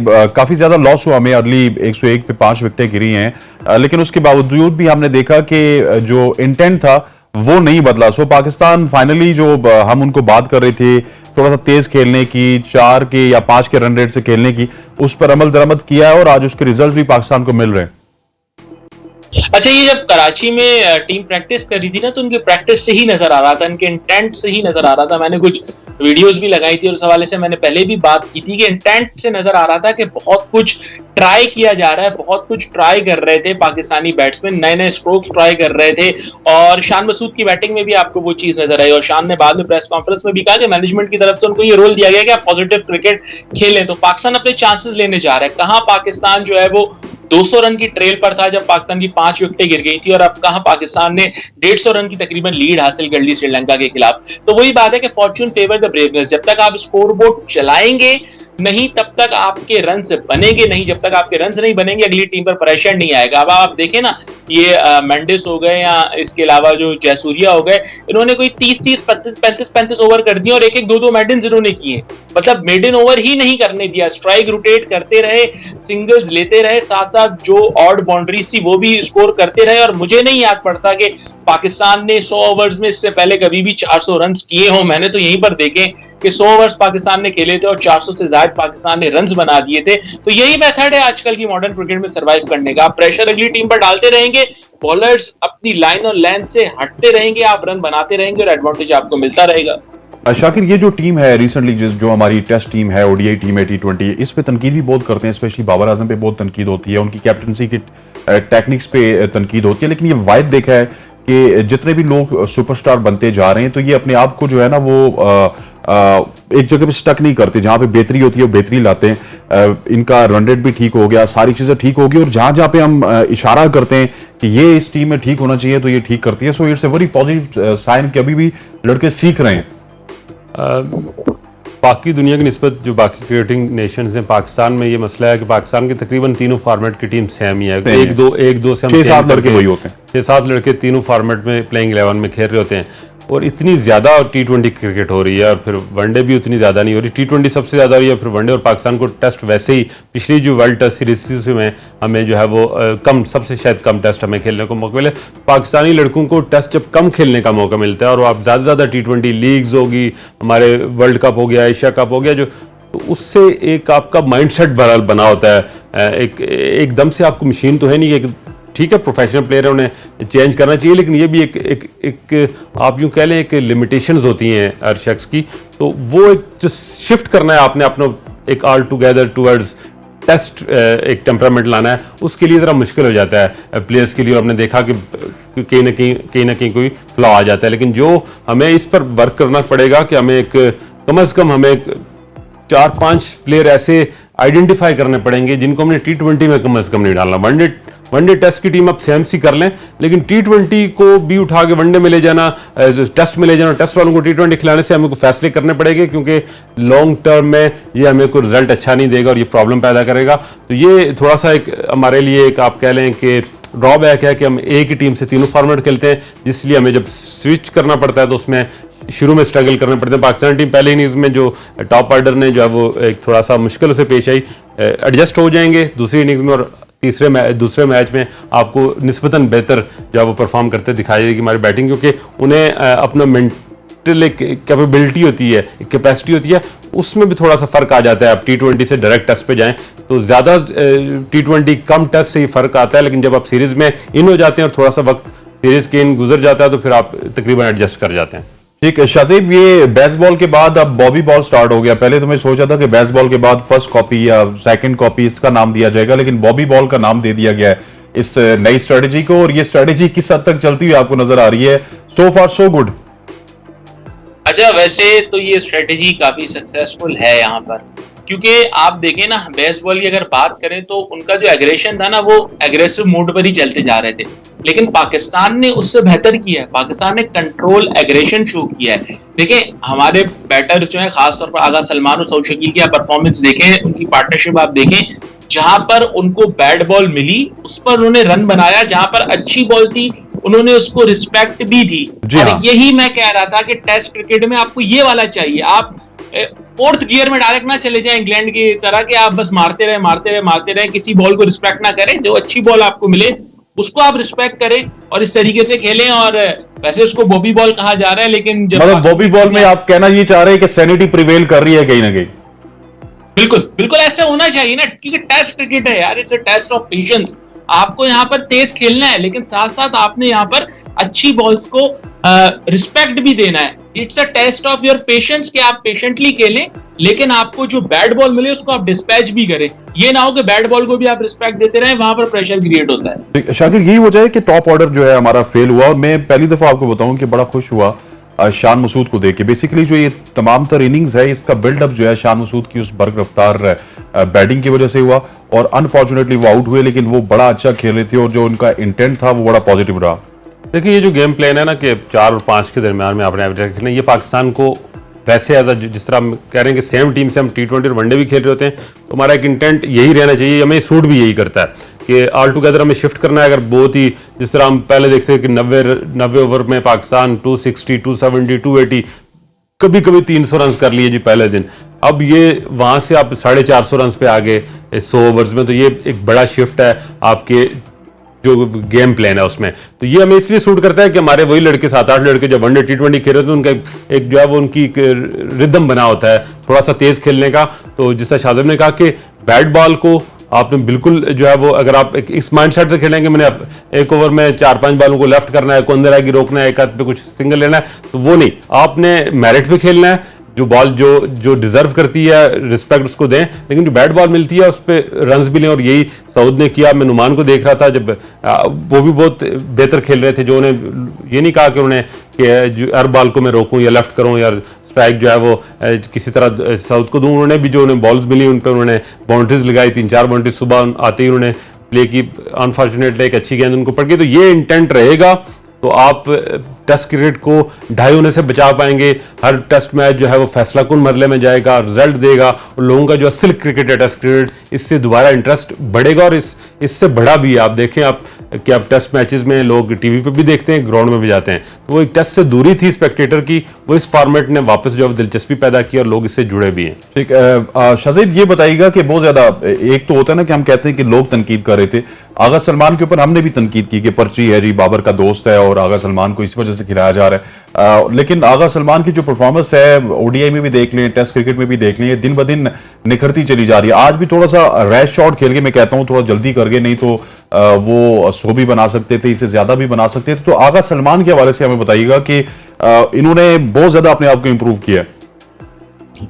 काफी ज्यादा लॉस हुआ हमें, अर्ली 101 पे 5 विकेटें गिरी हैं, लेकिन उसके बावजूद भी हमने देखा कि जो इंटेंट था वो नहीं बदला। सो पाकिस्तान फाइनली जो हम उनको बात कर रहे थे थोड़ा सा तेज खेलने की, 4 के या 5 के रन रेट से खेलने की, उस पर अमल दरामद किया है और आज उसके रिजल्ट भी पाकिस्तान को मिल रहे हैं। अच्छा, ये जब कराची में टीम प्रैक्टिस कर रही थी ना, तो उनके प्रैक्टिस से ही नजर आ रहा था, इनके इंटेंट से ही नजर आ रहा था। मैंने कुछ वीडियोस भी लगाई थी और उस हवाले से मैंने पहले भी बात की थी कि इंटेंट से नजर आ रहा था कि बहुत कुछ ट्राई किया जा रहा है, बहुत कुछ ट्राई कर रहे थे पाकिस्तानी बैट्समैन, नए नए स्ट्रोक्स ट्राई कर रहे थे। और शान मसूद की बैटिंग में भी आपको वो चीज नजर आई और शान ने बाद में प्रेस कॉन्फ्रेंस में भी कहा कि मैनेजमेंट की तरफ से उनको ये रोल दिया गया कि आप पॉजिटिव क्रिकेट खेलें। तो पाकिस्तान अपने चांसेस लेने जा रहा है। कहां पाकिस्तान जो है वो 200 रन की ट्रेल पर था जब पाकिस्तान की 5 विकेटें गिर गई थी, और अब कहां पाकिस्तान ने 150 रन की तकरीबन लीड हासिल कर ली श्रीलंका के खिलाफ। तो वही बात है कि फॉर्च्यून फेवर द ब्रेवनेस। जब तक आप स्कोरबोर्ड चलाएंगे नहीं, तब तक आपके रन्स बनेंगे नहीं। जब तक आपके रन्स नहीं बनेंगे, अगली टीम पर प्रेशर नहीं आएगा। अब आप देखें ना, ये मेंडिस हो गए या इसके अलावा जो जयसूर्या हो गए, इन्होंने कोई 30-30, 35-35 ओवर कर दिए और एक 2-2 मेडन्स इन्होंने किए। मतलब मेडन ओवर ही नहीं करने दिया, स्ट्राइक रोटेट करते रहे, सिंगल्स लेते रहे, साथ साथ जो ऑड बाउंड्रीज थी वो भी स्कोर करते रहे। और मुझे नहीं याद पड़ता कि पाकिस्तान ने 100 ओवर्स में इससे पहले कभी भी 400 रन किए हों। मैंने तो यहीं पर देखे कि 100 ओवर्स पाकिस्तान ने खेले थे और 400 से ज्यादा पाकिस्तान ने रन्स बना दिए थे। तो यही मेथड है आजकल की मॉडर्न क्रिकेट में सर्वाइव करने का। आप प्रेशर अगली टीम पर डालते रहेंगे, बॉलर्स अपनी लाइन और लेंथ से हटते रहेंगे, आप रन बनाते रहेंगे और एडवांटेज आपको मिलता रहेगा। शाकिर, ये जो टीम है रिसेंटली, जो हमारी टेस्ट टीम है, ओडीआई टीम है, T20, इस पे तनकीद भी बहुत करते हैं, स्पेशली बाबर आजम पे बहुत तनकीद होती है, उनकी कैप्टनसी की टेक्निक्स पे तनकीद होती है। लेकिन ये वायद देखा है कि जितने भी लोग सुपरस्टार बनते जा रहे हैं तो ये अपने आप को जो है ना वो एक जगह पे स्टक नहीं करते, जहां पे बेहतरी होती है वो बेहतरी लाते हैं। इनका रन रेट भी ठीक हो गया, सारी चीजें ठीक हो गई, और जहां जहां पे हम इशारा करते हैं कि ये इस टीम में ठीक होना चाहिए तो ये ठीक करती है। So it's a very positive sign कि अभी भी लड़के सीख रहे हैं। बाकी दुनिया की निस्बत जो बाकी क्रिकेटिंग नेशंस हैं, पाकिस्तान में ये मसला है कि पाकिस्तान के तकरीबन तीनों फॉर्मेट की टीम सेम ही है। एक दो से हम 6-7 लड़के वही होते हैं, 6-7 लड़के तीनों फॉर्मेट में प्लेइंग 11 में खेल रहे होते हैं। और इतनी ज़्यादा T20 क्रिकेट हो रही है, और फिर वनडे भी उतनी ज़्यादा नहीं हो रही। T20 सबसे ज़्यादा हो रही है, फिर वनडे। और पाकिस्तान को टेस्ट वैसे ही पिछली जो वर्ल्ड टेस्ट सीरीज में हमें जो है वो कम, सबसे शायद कम टेस्ट हमें खेलने को मौका मिले। पाकिस्तानी लड़कों को टेस्ट जब कम खेलने का मौका मिलता है, और आप ज़्यादा से ज़्यादा T20 लीग्स होगी, हमारे वर्ल्ड कप हो गया, एशिया कप हो गया, जो तो उससे एक आपका माइंडसेट बना होता है। एकदम से आपको मशीन तो है नहीं, एक ठीक है प्रोफेशनल प्लेयर है, उन्हें चेंज करना चाहिए, लेकिन ये भी एक आप यूँ कह लें एक लिमिटेशंस होती हैं हर शख्स की। तो वो एक जो शिफ्ट करना है आपने अपना एक ऑल टुगेदर टूवर्ड्स टेस्ट एक टेम्परामेंट लाना है, उसके लिए ज़रा मुश्किल हो जाता है प्लेयर्स के लिए। और हमने देखा कि कहीं ना कहीं कोई फ्लॉ आ जाता है। लेकिन जो हमें इस पर वर्क करना पड़ेगा कि हमें कम अज़ कम हमें 4-5 प्लेयर ऐसे आइडेंटिफाई करने पड़ेंगे जिनको हमने T20 में कम अज़ कम नहीं डालना। वनडे टेस्ट की टीम आप सेम सी कर लें, लेकिन T20 को भी उठा के वनडे में ले जाना, टेस्ट में ले जाना, टेस्ट वालों को T20 खिलाने से हमें को फैसले करने पड़ेंगे, क्योंकि लॉन्ग टर्म में ये हमें कोई रिजल्ट अच्छा नहीं देगा और ये प्रॉब्लम पैदा करेगा। तो ये थोड़ा सा एक हमारे लिए एक आप कह लें कि ड्रॉबैक है कि हम एक ही टीम से तीनों फॉर्मेट खेलते हैं, जिसलिए हमें जब स्विच करना पड़ता है तो उसमें शुरू में स्ट्रगल करने पड़ते हैं। पाकिस्तान टीम पहले इनिंग्स में जो टॉप ऑर्डर ने जो है वो एक थोड़ा सा मुश्किल से पेश आई, एडजस्ट हो जाएंगे दूसरी इनिंग्स में, और दूसरे मैच में आपको निस्बतन बेहतर जो है वो परफॉर्म करते दिखाई देगी हमारी बैटिंग, क्योंकि उन्हें अपना मेंटल एक कैपेबिलिटी होती है, एक कैपेसिटी होती है, उसमें भी थोड़ा सा फ़र्क आ जाता है। आप T20 से डायरेक्ट टेस्ट पे जाएं तो ज़्यादा T20 कम टेस्ट से ही फ़र्क आता है, लेकिन जब आप सीरीज़ में इन हो जाते हैं और थोड़ा सा वक्त सीरीज़ के इन गुजर जाता है तो फिर आप तकरीबन एडजस्ट कर जाते हैं। ठीक है शाज़ेब, ये बेसबॉल के बाद अब बॉबी बॉल स्टार्ट हो गया। पहले तो मैं सोचा था कि बेसबॉल के बाद फर्स्ट कॉपी या सेकंड कॉपी इसका नाम दिया जाएगा, लेकिन बॉबी बॉल का नाम दे दिया गया है इस नई स्ट्रेटेजी को। और ये स्ट्रेटेजी किस हद तक चलती हुई आपको नजर आ रही है? सो फार सो गुड। अच्छा, वैसे तो ये स्ट्रेटेजी काफी सक्सेसफुल है यहाँ पर, क्योंकि आप देखें ना, बेसबॉल की अगर बात करें तो उनका जो एग्रेशन था ना, वो एग्रेसिव मोड पर ही चलते जा रहे थे। लेकिन पाकिस्तान ने उससे बेहतर किया है, पाकिस्तान ने कंट्रोल एग्रेशन शो किया है। देखें, हमारे बैटर जो है, खासतौर पर आगा सलमान और सऊद शकील की आप परफॉर्मेंस देखें, उनकी पार्टनरशिप आप देखें, जहां पर उनको बैट बॉल मिली उस पर उन्होंने रन बनाया, जहां पर अच्छी बॉल थी उन्होंने उसको रिस्पेक्ट भी दी। और यही मैं कह रहा था कि टेस्ट क्रिकेट में आपको ये वाला चाहिए। आप फोर्थ गियर में डायरेक्ट ना चले जाए इंग्लैंड की तरह कि आप बस मारते रहे, किसी बॉल को रिस्पेक्ट ना करें। जो अच्छी बॉल आपको मिले उसको आप रिस्पेक्ट करें और इस तरीके से खेलें। और वैसे उसको बॉबी बॉल कहा जा रहा है, लेकिन जब मतलब बॉबी बॉल में आप कहना ये चाह रहे हैं कि सैनिटी प्रिवेल कर रही है कहीं ना कहीं। बिल्कुल बिल्कुल ऐसा होना चाहिए ना, क्योंकि टेस्ट क्रिकेट है यार, it's a test of patience. आपको यहाँ पर तेज खेलना है, लेकिन साथ साथ आपने यहाँ पर अच्छी बॉल्स को रिस्पेक्ट भी देना है। It's a test of your patience कि आप पेशेंटली खेलें, लेकिन आपको जो बैड बॉल मिले उसको आप डिस्पैच भी करें। ये ना हो कि बैड बॉल को भी आप रिस्पेक्ट देते रहें, वहां पर प्रेशर क्रिएट होता है। शाकिर यही वजह है कि टॉप ऑर्डर जो है हमारा फेल हुआ, और मैं पहली दफा आपको बताऊं कि बड़ा खुश हुआ शान मसूद को देख के। बेसिकली जो ये तमाम तर इनिंग्स है इसका बिल्डअप जो है शान मसूद की उस बर्क रफ्तार बैटिंग की वजह से हुआ, और अनफॉर्चुनेटली वो आउट हुए, लेकिन वो बड़ा अच्छा खेल रहे थे और जो उनका इंटेंट था वो बड़ा पॉजिटिव रहा। देखिए ये जो गेम प्लान है ना कि 4 और 5 के दरमियान में आपने एवरेज खेलना, ये पाकिस्तान को वैसे एज जिस तरह हम कह रहे हैं कि सेम टीम से हम T20 और वनडे भी खेल रहे होते हैं, तो हमारा एक इंटेंट यही रहना चाहिए, हमें सूट भी यही करता है कि ऑल टुगेदर हमें शिफ्ट करना है। अगर बहुत ही जिस तरह हम पहले देखते हैं कि 90 ओवर में पाकिस्तान 260, 270, 280, कभी कभी 300 रन कर लिए जी पहले दिन, अब ये वहां से आप 450 रन पे आ गए 100 ओवर्स में, तो ये एक बड़ा शिफ्ट है आपके जो गेम प्लान है उसमें। तो ये हमें इसलिए सूट करता है कि हमारे वही लड़के 7-8 लड़के जब वनडे T20 खेल रहे थे उनका एक जो है वो उनकी रिदम बना होता है थोड़ा सा तेज खेलने का। तो जिस तरह शाहजेब ने कहा कि बैट बॉल को आपने बिल्कुल जो है वो अगर आप इस माइंड सेट से खेलेंगे, मैंने एक ओवर में 4-5 बॉलों को लेफ्ट करना है, अंदर आएगी रोकना है, एक हाथ पे कुछ सिंगल लेना है, तो वो नहीं, आपने मेरिट पे खेलना है। जो बॉल जो डिजर्व करती है रिस्पेक्ट उसको दें, लेकिन जो बैट बॉल मिलती है उस पर रन्स भी लें। और यही सऊद ने किया। मैं नुमान को देख रहा था जब वो भी बहुत बेहतर खेल रहे थे, जो उन्हें ये नहीं कहा कि उन्हें कि जो हर बॉल को मैं रोकूं या लेफ्ट करूं या स्ट्राइक जो है वो किसी तरह साउथ को दूं। उन्होंने भी जो उन्हें बॉल्स मिली उन पर उन्होंने बाउंड्रीज लगाई, 3-4 बाउंड्रीज सुबह आते ही उन्होंने प्ले की। अनफॉर्चुनेटली एक अच्छी गेंद उनको पड़ गई। तो ये इंटेंट रहेगा तो आप टेस्ट क्रिकेट को ढाई होने से बचा पाएंगे। हर टेस्ट मैच जो है वो फैसला कुन मरले में जाएगा, रिजल्ट देगा, और लोगों का जो असल क्रिकेट है टेस्ट क्रिकेट, इससे दोबारा इंटरेस्ट बढ़ेगा। और इससे बढ़ा भी है। आप देखें आप कि आप टेस्ट मैचेस में लोग टीवी पे भी देखते हैं, ग्राउंड में भी जाते हैं, तो वो एक टेस्ट से दूरी थी स्पेक्टेटर की, वो इस फॉर्मेट ने वापस जो है दिलचस्पी पैदा की और लोग इससे जुड़े भी हैं। ठीक, शाहजेब ये बताइएगा कि बहुत ज्यादा एक तो होता है ना कि हम कहते हैं कि लोग तनकीद कर रहे थे, आगा सलमान के ऊपर हमने भी तनकीद की कि पर्ची है जी, बाबर का दोस्त है और आगा सलमान को इस वजह से खिलाया जा रहा है। लेकिन आगा सलमान की जो परफॉर्मेंस है ओडीआई में भी देख लें, टेस्ट क्रिकेट में भी देख लें, दिन ब दिन निखरती चली जा रही है। आज भी थोड़ा सा रैश शॉट खेल के मैं कहता हूं थोड़ा जल्दी कर गए, नहीं तो वो 100 भी बना सकते थे, इससे ज्यादा भी बना सकते थे। तो आगा सलमान के हवाले से हमें बताइएगा कि इन्होंने बहुत ज्यादा अपने आप को इंप्रूव किया।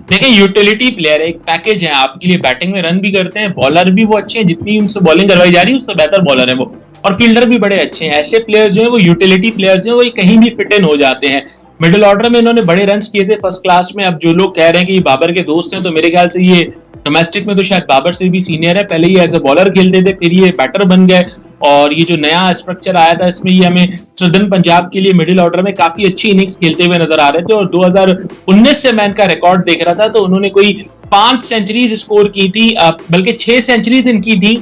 देखिए यूटिलिटी प्लेयर एक पैकेज है आपके लिए, बैटिंग में रन भी करते हैं, बॉलर भी वो अच्छे हैं, जितनी उनसे बॉलिंग करवाई जा रही है उससे बेहतर बॉलर है वो, और फील्डर भी बड़े अच्छे हैं। ऐसे प्लेयर्स जो है वो यूटिलिटी प्लेयर्स हैं, वो कहीं भी फिट इन हो जाते हैं। मिडिल ऑर्डर में इन्होंने बड़े रन किए थे फर्स्ट क्लास में। अब जो लोग कह रहे हैं कि ये बाबर के दोस्त हैं, तो मेरे ख्याल से ये डोमेस्टिक में तो शायद बाबर से भी सीनियर है। पहले ये एज ए बॉलर खेलते थे, फिर ये बैटर बन गए, और ये जो नया स्ट्रक्चर आया था इसमें ये हमें सदर्न पंजाब के लिए मिडिल ऑर्डर में काफी अच्छी इनिंग्स खेलते हुए नजर आ रहे थे। और 2019 से मैं इनका रिकॉर्ड देख रहा था तो उन्होंने कोई 5 सेंचुरीज स्कोर की थी, बल्कि 6 सेंचुरीज इनकी थी।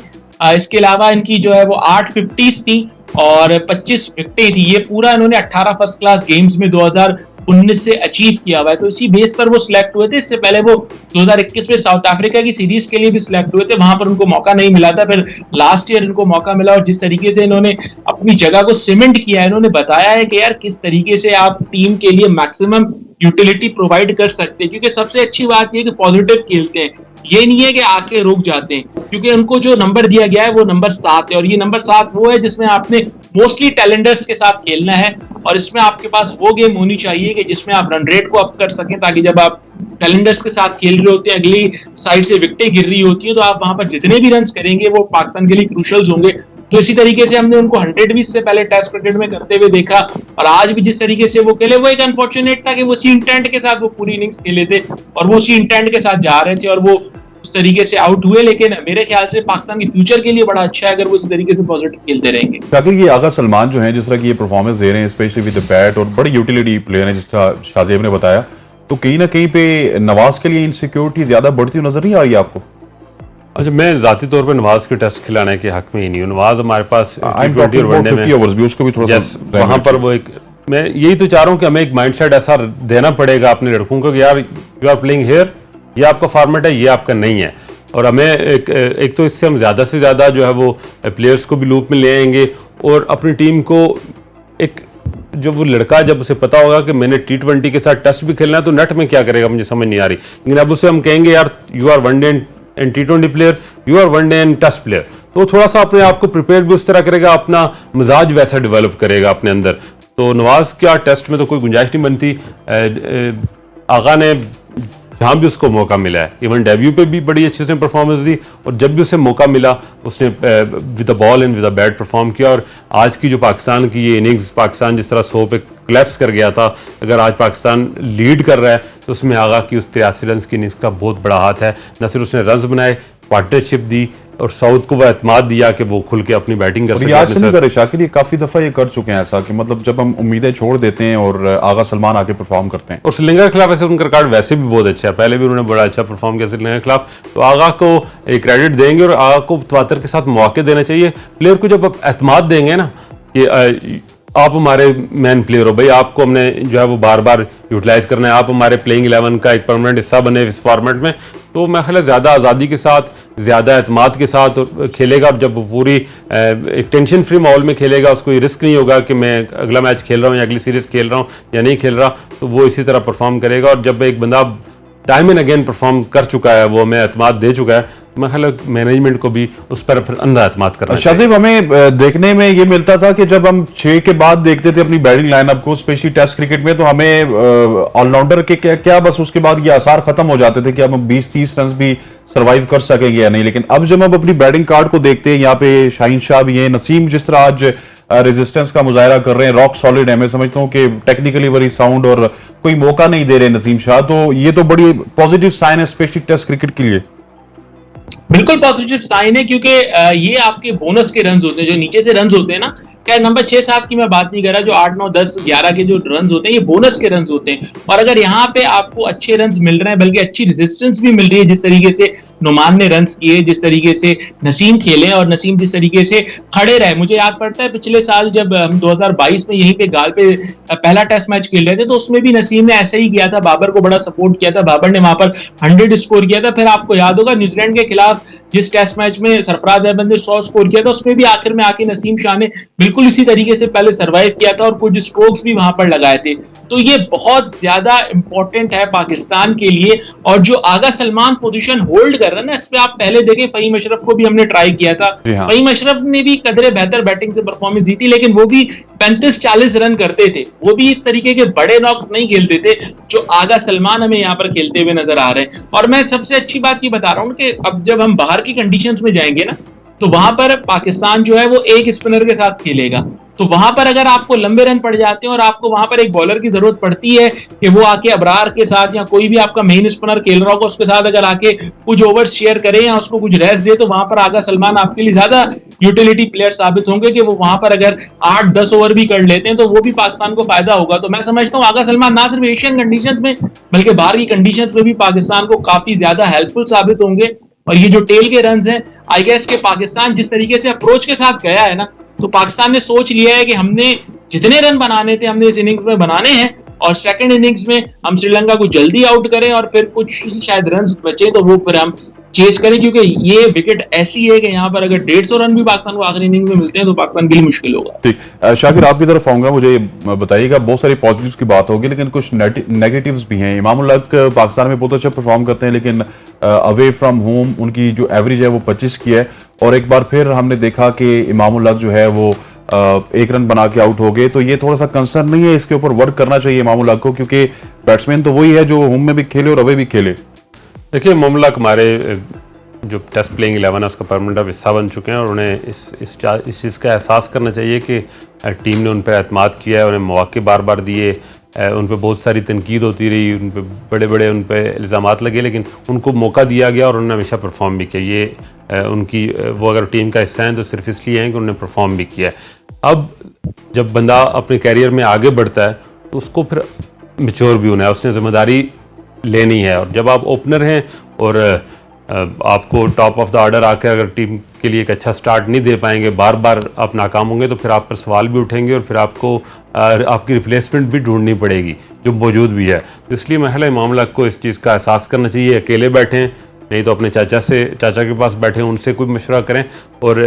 इसके अलावा इनकी जो है वो 8 50s थी और 25 विकेटें थी। ये पूरा इन्होंने 18 फर्स्ट क्लास गेम्स में 2019 से अचीव किया हुआ है, तो इसी बेस पर वो सिलेक्ट हुए थे। इससे पहले वो 2021 में साउथ अफ्रीका की सीरीज के लिए भी सिलेक्ट हुए थे, वहां पर उनको मौका नहीं मिला था, फिर लास्ट ईयर इनको मौका मिला। और जिस तरीके से इन्होंने अपनी जगह को सीमेंट किया है, इन्होंने बताया है कि यार किस तरीके से आप टीम के लिए मैक्सिमम यूटिलिटी प्रोवाइड कर सकते हैं। क्योंकि सबसे अच्छी बात यह कि पॉजिटिव खेलते हैं, ये नहीं है कि आके रुक जाते हैं, क्योंकि उनको जो नंबर दिया गया है वो नंबर 7 है, और ये नंबर 7 वो है जिसमें आपने मोस्टली टैलेंडर्स के साथ खेलना है, और इसमें आपके पास वो गेम होनी चाहिए कि जिसमें आप रन रेट को अप कर सकें, ताकि जब आप टैलेंडर्स के साथ खेल रहे होते हैं, अगली साइड से विकेटें गिर रही होती हैं, तो आप वहां पर जितने भी रन करेंगे वो पाकिस्तान के लिए क्रूशल्स होंगे। तो इसी तरीके से हमने उनको 100 भी इससे पहले टेस्ट क्रिकेट में करते हुए देखा, और आज भी जिस तरीके से वो खेले वो एक अनफॉर्चुनेट था कि वो उसी इंटेंट के साथ वो पूरी इनिंग्स खेले थे और वो उसी इंटेंट के साथ जा रहे थे और वो उस तरीके से आउट हुए। लेकिन मेरे ख्याल से पाकिस्तान के फ्यूचर के लिए बड़ा अच्छा है अगर वो इस तरीके से पॉजिटिव खेलते रहेंगे। शाकिर, ये आगा सलमान जो है जिस तरह की ये परफॉर्मेंस दे रहे हैं स्पेशली विद द बैट, और बड़ी यूटिलिटी प्लेयर है जिस तरह शाहजेब ने बताया, तो कहीं ना कहीं पे नवाज के लिए इनसिक्योरिटी ज्यादा बढ़ती नजर नहीं आ रही आपको? अच्छा, मैं जाती तौर पे नवाज के टेस्ट खिलाने के हक में ही नहीं हूँ। नवाज हमारे पास T20 और वनडे में 50 ओवर्स भी उसको भी थोड़ा सा वहां पर वो एक, मैं यही तो चाह रहा हूँ कि हमें एक माइंडसेट ऐसा देना पड़ेगा अपने लड़कों को कि यार यू आर प्लेइंग हियर, ये आपका फॉर्मेट है, ये आपका नहीं है। और हमें एक तो इससे हम ज़्यादा से ज़्यादा जो है वो प्लेयर्स को भी लूप में ले आएंगे और अपनी टीम को एक जब वो लड़का जब उसे पता होगा कि मैंने T20 के साथ टेस्ट भी खेलना है तो नेट में क्या करेगा मुझे समझ नहीं आ रही। लेकिन अब उसे हम कहेंगे यार you are one day and T20 player, you are one day and test player, तो थोड़ा सा अपने आप को प्रिपेयर भी उस तरह करेगा, अपना मिजाज वैसा डेवलप करेगा अपने अंदर। तो नवाज क्या टेस्ट में तो कोई गुंजाइश नहीं बनती। आगा ने जहाँ भी उसको मौका मिला है, इवन डेब्यू पे भी बड़ी अच्छी उसने परफॉर्मेंस दी और जब भी उसे मौका मिला उसने with the ball and with the bat perform किया। और आज की जो पाकिस्तान की ये इनिंग्स, पाकिस्तान जिस तरह 100 पे कोलैप्स कर गया था, अगर आज पाकिस्तान लीड कर रहा है तो उसमें आगा की उस 83 रन की इनिंग्स का बहुत बड़ा हाथ है। न सिर्फ उसने रन्स बनाए, पार्टनरशिप दी और साउथ को वह एतमाद दिया कि वो खुल के अपनी बैटिंग कर सके। शाकिर ये काफी दफा ये कर चुके हैं ऐसा कि मतलब जब हम उम्मीदें छोड़ देते हैं और आगा सलमान आके परफॉर्म करते हैं। और श्रीलंका के खिलाफ वैसे उनका रिकॉर्ड वैसे भी बहुत अच्छा है, पहले भी उन्होंने बड़ा अच्छा परफॉर्म किया श्रीलंका के खिलाफ, तो आगा को एक क्रेडिट देंगे और आगा को तवातर के साथ मौके देना चाहिए। प्लेयर को जब आप एतमाद देंगे ना कि आप हमारे मैन प्लेयर हो भाई, आपको हमने जो है वो बार बार यूटिलाइज करना है, आप हमारे प्लेइंग 11 का एक परमानेंट हिस्सा बने इस फॉर्मेट में, तो मैं ख्याल ज़्यादा आज़ादी के साथ, ज़्यादा एतमाद के साथ खेलेगा। और जब वो पूरी एक टेंशन फ्री माहौल में खेलेगा, उसको ये रिस्क नहीं होगा कि मैं अगला मैच खेल रहा हूँ या अगली सीरीज़ खेल रहा हूँ या नहीं खेल रहा, तो वो इसी तरह परफॉर्म करेगा। और जब एक बंदा टाइम एंड अगेन परफॉर्म कर चुका है, वो हमें एतमाद दे चुका है, मैं ख्याल मैनेजमेंट को भी उस पर फिर अंधा एतमाद करना चाहिए। शाहज़ेब, हमें देखने में ये मिलता था कि जब हम 6 के बाद देखते थे अपनी बैटिंग लाइनअप को, स्पेशली टेस्ट क्रिकेट में, तो हमें ऑलराउंडर के क्या बस उसके बाद ये आसार खत्म हो जाते थे कि अब हम 20-30 रन भी सर्वाइव कर सकेंगे या नहीं। लेकिन अब जब हम अपनी बैटिंग कार्ड को देखते हैं, यहाँ पे शाहीन शाह भी है, नसीम जिस तरह आज रेजिस्टेंस का मुजाहरा कर रहे हैं, रॉक सॉलिड है, मैं समझता हूँ कि टेक्निकली वेरी साउंड और कोई मौका नहीं दे रहे नसीम शाह, तो ये तो बड़ी पॉजिटिव साइन है स्पेशली टेस्ट क्रिकेट के लिए। बिल्कुल पॉजिटिव साइन है, क्योंकि ये आपके बोनस के रन होते हैं, जो नीचे से रन होते हैं ना, क्या नंबर 6-7 की मैं बात नहीं कर रहा, जो 8, 9, 10, 11 के जो रन होते हैं ये बोनस के रन होते हैं। और अगर यहाँ पे आपको अच्छे रन मिल रहे हैं, बल्कि अच्छी रेजिस्टेंस भी मिल रही है, जिस तरीके से नुमान ने रन किए, जिस तरीके से नसीम खेले और नसीम जिस तरीके से खड़े रहे। मुझे याद पड़ता है पिछले साल जब हम 2022 में यहीं पे गाल पे पहला टेस्ट मैच खेल रहे थे, तो उसमें भी नसीम ने ऐसा ही किया था, बाबर को बड़ा सपोर्ट किया था, बाबर ने वहां पर 100 स्कोर किया था। फिर आपको याद होगा न्यूजीलैंड के खिलाफ जिस टेस्ट मैच में सरफराज अहमद ने 100 स्कोर किया था, उसमें भी आखिर में आके नसीम शाह ने बिल्कुल इसी तरीके से पहले सर्वाइव किया था और कुछ स्ट्रोक्स भी वहां पर लगाए थे। तो ये बहुत ज्यादा इंपॉर्टेंट है पाकिस्तान के लिए। और जो आगा सलमान पोजीशन होल्ड कर रहा है ना, इस पे आप पहले देखें, फहीम अशरफ को भी हमने ट्राई किया था, फहीम अशरफ ने भी कदरे बेहतर बैटिंग से परफॉर्मेंस दी थी, लेकिन वो भी 35-40 रन करते थे, वो भी इस तरीके के बड़े नॉक्स नहीं खेलते थे जो आगा सलमान हमें यहाँ पर खेलते हुए नजर आ रहे हैं। और मैं सबसे अच्छी बात ये बता रहा हूँ कि अब जब हम बाहर की कंडीशंस में जाएंगे ना, तो वहां पर पाकिस्तान जो है वो एक स्पिनर के साथ खेलेगा, तो वहां पर अगर आपको लंबे रन पड़ जाते हैं और आपको वहां पर एक बॉलर की जरूरत पड़ती है कि वो आके अबरार के साथ या कोई भी आपका मेन स्पिनर खेल रहा होगा उसके साथ अगर आके कुछ ओवर्स शेयर करे या उसको कुछ रेस्ट दे, तो वहां पर आगा सलमान आपके लिए ज्यादा यूटिलिटी प्लेयर साबित होंगे कि वो वहां पर अगर 8-10 ओवर भी कर लेते हैं तो वो भी पाकिस्तान को फायदा होगा। तो मैं समझता हूँ आगा सलमान ना सिर्फ एशियन कंडीशंस में बल्कि बाहर की कंडीशंस में भी पाकिस्तान को काफी ज्यादा हेल्पफुल साबित होंगे। और ये जो टेल के रन हैं, आई गेस के पाकिस्तान जिस तरीके से अप्रोच के साथ गया है ना, तो पाकिस्तान ने सोच लिया है कि हमने जितने रन बनाने थे हमने इस इनिंग्स में बनाने हैं और सेकंड इनिंग्स में हम श्रीलंका को जल्दी आउट करें और फिर कुछ शायद रन बचे तो वो फिर हम चेस करें, क्योंकि ये विकेट ऐसी है कि यहाँ पर अगर 150 रन भी पाकिस्तान को आखिरी इनिंग में मिलते हैं तो पाकिस्तान के लिए मुश्किल होगा। ठीक, शाकिर आपकी तरफ आऊंगा, मुझे बताइएगा, बहुत सारी पॉजिटिव्स की बात होगी लेकिन कुछ नेगेटिव्स भी हैं। इमाम उल हक पाकिस्तान में बहुत अच्छा परफॉर्म करते हैं लेकिन अवे फ्रॉम होम उनकी जो एवरेज है वो 25 की है और एक बार फिर हमने देखा कि इमाम उल हक जो है वो 1 रन बना के आउट हो गए। तो ये थोड़ा सा कंसर्न नहीं है, इसके ऊपर वर्क करना चाहिए इमाम उल हक को, क्योंकि बैट्समैन तो वही है जो होम में भी खेले और अवे भी खेले। देखिए इमाम उल हक हमारे जो टेस्ट प्लेइंग 11 है उसका परमानेंट हिस्सा बन चुके हैं और उन्हें इस चीज़ का एहसास करना चाहिए कि टीम ने उन पर एतमाद किया है, उन्हें मौके बार बार दिए, उन पर बहुत सारी तनकीद होती रही, उन पर बड़े बड़े उन पर इल्ज़ामात लगे, लेकिन उनको मौका दिया गया और उन्होंने हमेशा परफॉर्म भी किया। ये उनकी वो अगर टीम का हिस्सा हैं तो सिर्फ इसलिए हैं कि उन्होंने परफॉर्म भी किया है। अब जब बंदा अपने कैरियर में आगे बढ़ता है तो उसको फिर मैच्योर भी होना है, उसने जिम्मेदारी लेनी है। और जब आप ओपनर हैं और आपको टॉप ऑफ द ऑर्डर आकर अगर टीम के लिए एक अच्छा स्टार्ट नहीं दे पाएंगे, बार बार आप नाकाम होंगे, तो फिर आप पर सवाल भी उठेंगे और फिर आपको आपकी रिप्लेसमेंट भी ढूंढनी पड़ेगी जो मौजूद भी है। तो इसलिए महल मामला को इस चीज़ का एहसास करना चाहिए। अकेले बैठें, नहीं तो अपने चाचा के पास बैठें, उनसे कोई मशवरा करें। और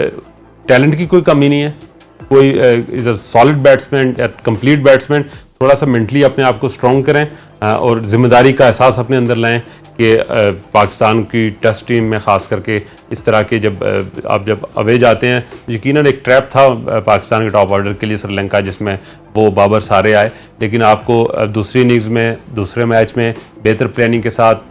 टैलेंट की कोई कमी नहीं है, कोई इज़ अ सॉलिड बैट्समैन या कंप्लीट बैट्समैन। थोड़ा सा मेंटली अपने आप को स्ट्रॉन्ग करें और ज़िम्मेदारी का एहसास अपने अंदर लाएं कि पाकिस्तान की टेस्ट टीम में ख़ास करके इस तरह के जब अवे जाते हैं, यकीनन एक ट्रैप था पाकिस्तान के टॉप ऑर्डर के लिए श्रीलंका, जिसमें वो बाबर सारे आए। लेकिन आपको दूसरी इनिंग्स में, दूसरे मैच में बेहतर प्लानिंग के साथ,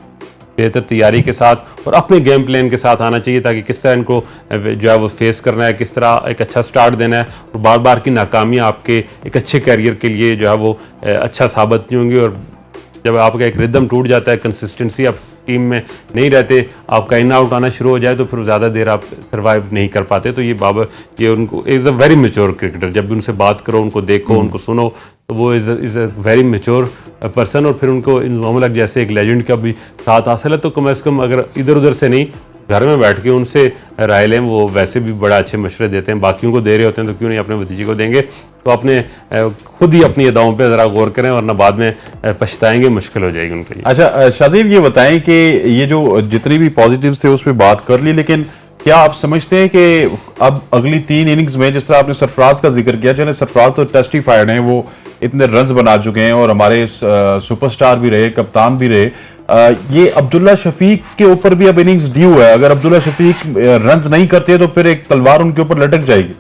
बेहतर तैयारी के साथ और अपने गेम प्लान के साथ आना चाहिए, ताकि किस तरह इनको जो है वो फेस करना है, किस तरह एक अच्छा स्टार्ट देना है। और बार बार की नाकामियाँ आपके एक अच्छे कैरियर के लिए जो है वो अच्छा साबित नहीं होंगी। और जब आपका एक रिदम टूट जाता है, कंसिस्टेंसी आप टीम में नहीं रहते, आपका इन आउट आना शुरू हो जाए, तो फिर ज़्यादा देर आप सर्वाइव नहीं कर पाते। तो ये बाबर, ये उनको is a very mature cricketer. जब भी उनसे बात करो, उनको देखो, उनको सुनो, तो वो is a very mature person. और फिर उनको इन मोहम्मद जैसे एक लेजेंड का भी साथ हासिल है। तो कम से कम अगर इधर उधर से नहीं, घर में बैठ के उनसे राय लें। वो वैसे भी बड़ा अच्छे मशवरे देते हैं, बाकियों को दे रहे होते हैं, तो क्यों नहीं अपने भतीजे को देंगे। तो अपने खुद ही अपनी अदाओं पे ज़रा गौर करें, वरना बाद में पछताएंगे, मुश्किल हो जाएगी उनके लिए। अच्छा शाजीब, ये बताएं कि ये जो जितनी भी पॉजिटिव्स थे उस पर बात कर ली, लेकिन क्या आप समझते हैं कि अब अगली 3 इनिंग्स में, जिस तरह आपने सरफराज का जिक्र किया, चले सरफराज तो टेस्टिफाइड हैं, वो इतने रन्स बना चुके हैं और हमारे सुपरस्टार भी रहे, कप्तान भी रहे। ये अब्दुल्ला शफीक के ऊपर भी अब इनिंग्स ड्यू है। अगर अब्दुल्ला शफीक रन्स नहीं करते तो फिर एक तलवार उनके ऊपर लटक जाएगी।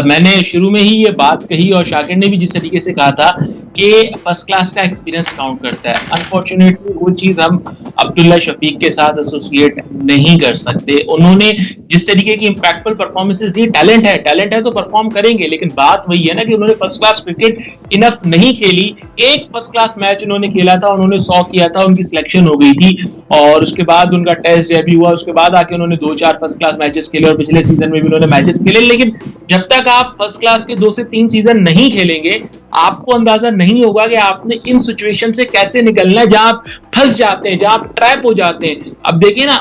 मैंने शुरू में ही ये बात कही और शाकिर ने भी जिस तरीके से कहा था कि फर्स्ट क्लास का एक्सपीरियंस काउंट करता है। अनफॉर्चुनेटली वो चीज हम अब्दुल्ला शफीक के साथ एसोसिएट नहीं कर सकते। उन्होंने जिस तरीके की इंपैक्टफुल परफॉर्मेंसेस दी, टैलेंट है तो परफॉर्म करेंगे, लेकिन बात वही है ना कि उन्होंने फर्स्ट क्लास क्रिकेट इनफ नहीं खेली। एक फर्स्ट क्लास मैच उन्होंने खेला था, उन्होंने 100 किया था, उनकी सिलेक्शन हो गई थी और उसके बाद उनका टेस्ट डेब्यू हुआ। उसके बाद आके उन्होंने 2-4 फर्स्ट क्लास मैचेस खेले और पिछले सीजन में भी उन्होंने मैचेस खेले। लेकिन जब तक आप फर्स्ट क्लास के 2 से 3 सीजन नहीं खेलेंगे, आपको अंदाजा नहीं होगा कि आपने इन सिचुएशन से कैसे निकलना है जहां आप फंस जाते हैं, जहां आप ट्रैप हो जाते हैं। अब देखिए ना,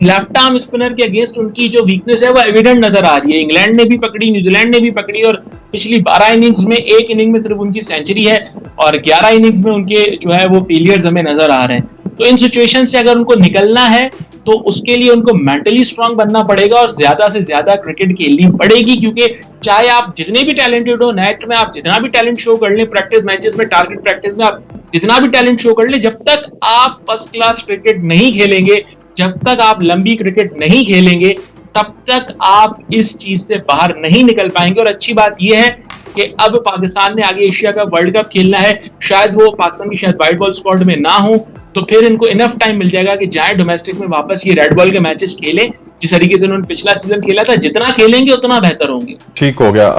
लेफ्ट आर्म स्पिनर के अगेंस्ट उनकी जो वीकनेस है वो एविडेंट नजर आ रही है। इंग्लैंड ने भी पकड़ी, न्यूजीलैंड ने भी पकड़ी और पिछली 12 इनिंग्स में एक इनिंग में सिर्फ उनकी सेंचुरी है और 11 इनिंग्स में उनके जो है वो फेलियर्स हमें नजर आ रहे हैं। तो इन सिचुएशन से अगर उनको निकलना है तो उसके लिए उनको मेंटली स्ट्रांग बनना पड़ेगा और ज्यादा से ज्यादा क्रिकेट खेलनी पड़ेगी, क्योंकि चाहे आप जितने भी टैलेंटेड हो, नेट में आप जितना भी टैलेंट शो कर लें, प्रैक्टिस मैचेस में, टारगेट प्रैक्टिस में आप जितना भी टैलेंट शो कर लें, जब तक आप फर्स्ट क्लास क्रिकेट नहीं खेलेंगे, जब तक आप लंबी क्रिकेट नहीं खेलेंगे, तब तक आप इस चीज से बाहर नहीं निकल पाएंगे। और अच्छी बात यह है कि अब पाकिस्तान ने आगे एशिया का वर्ल्ड कप खेलना है। शायद वो पाकिस्तान की शायद व्हाइट बॉल स्क्वाड में ना हो, तो फिर इनको इनफ टाइम मिल जाएगा कि जाए डोमेस्टिक में वापस ये रेड बॉल के मैचेस खेलें जिस तरीके से उन्होंने पिछला सीजन खेला था। जितना खेलेंगे उतना बेहतर होंगे। ठीक हो गया।